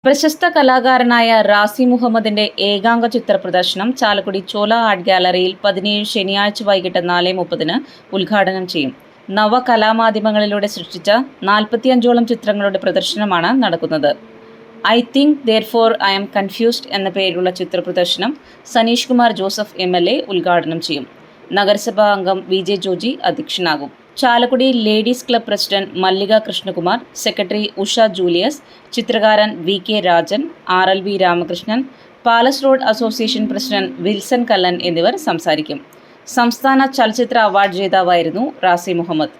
പ്രശസ്ത കലാകാരനായ റാസി മുഹമ്മദിന്റെ ഏകാംഗ ചിത്ര പ്രദർശനം ചാലക്കുടി ചോല ആർട്ട് ഗാലറിയിൽ 17 ശനിയാഴ്ച വൈകിട്ട് 4:30 ഉദ്ഘാടനം ചെയ്യും. നവകലാമാധ്യമങ്ങളിലൂടെ സൃഷ്ടിച്ച 45ഓളം ചിത്രങ്ങളുടെ പ്രദർശനമാണ് നടക്കുന്നത്. I think therefore I am confused എന്ന പേരിലുള്ള ചിത്ര പ്രദർശനം സനീഷ് കുമാർ ജോസഫ് MLA ഉദ്ഘാടനം ചെയ്യും. നഗരസഭാ അംഗം VJ ജോജി അധ്യക്ഷനാകും. Chalakudy ladies club president Mallika Krishnakumar, secretary Usha Julius, ചിത്രകാരൻ VK Rajan, RLV Ramakrishnan, palace road association president Wilson Kallan എന്നിവർ സംസാരിക്കും. സംസ്ഥാന ചലച്ചിത്ര അവാർഡ് ജേതാവായിരുന്നു റാസി മുഹമ്മദ്.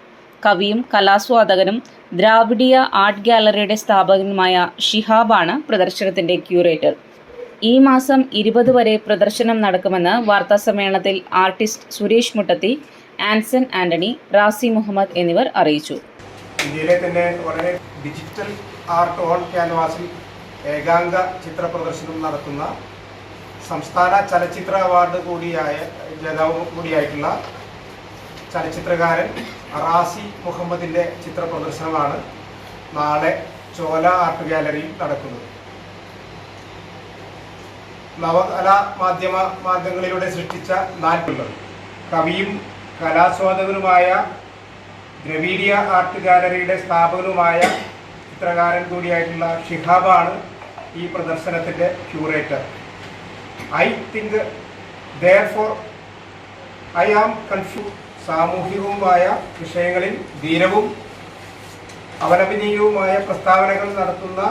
കവിയും കലാസ്വാദകനും ദ്രാവിഡിയ ആർട്ട് ഗാലറിയുടെ സ്ഥാപകനുമായ ഷിഹാബാണ് പ്രദർശനത്തിന്റെ ക്യൂറേറ്റർ. ഈ മാസം 20 വരെ പ്രദർശനം നടക്കുമെന്ന് വാർത്താസമ്മേളനത്തിൽ ആർട്ടിസ്റ്റ് സുരേഷ് മുട്ടത്തി, ആൻസൺ ആന്റണി, റാസി മുഹമ്മദ് എന്നിവർ അറിയിച്ചു. ഇന്ത്യയിലെ തന്നെ വളരെ ഡിജിറ്റൽ ആർട്ട് ഓൺ ക്യാൻവാസിൽ ഏകാംഗ ചിത്ര പ്രദർശനം നടത്തുന്ന സംസ്ഥാന ചലച്ചിത്ര അവാർഡ് ജേതാവ് കൂടിയായിട്ടുള്ള ചലച്ചിത്രകാരൻ റാസി മുഹമ്മദിൻ്റെ ചിത്ര പ്രദർശനമാണ് നാളെ ചോല ആർട്ട് ഗാലറിയിൽ നടക്കുന്നത്. നവകലാ മാധ്യമങ്ങളിലൂടെ സൃഷ്ടിച്ച 4 കവിയും കലാസ്വാദകനുമായ ദ്രവീഡിയ ആർട്ട് ഗാലറിയുടെ സ്ഥാപകനുമായ ചിത്രകാരൻ കൂടിയായിട്ടുള്ള ഷിഹാബാണ് ഈ പ്രദർശനത്തിൻ്റെ curator. I think therefore I am confused സാമൂഹികവുമായ വിഷയങ്ങളിൽ ധീരവും അപലപനീയവുമായ പ്രസ്താവനകൾ നടത്തുന്ന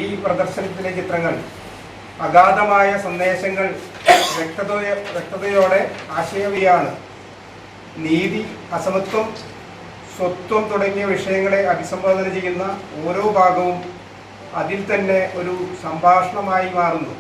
ഈ പ്രദർശനത്തിലെ ചിത്രങ്ങൾ അഗാധമായ സന്ദേശങ്ങൾ വ്യക്തതയോടെ ആശയവിയാണ്. നീതി, അസമത്വം, സ്വത്വം തുടങ്ങിയ വിഷയങ്ങളെ അഭിസംബോധന ചെയ്യുന്ന ഓരോ ഭാഗവും അതിൽ തന്നെ ഒരു സംഭാഷണമായി മാറുന്നു.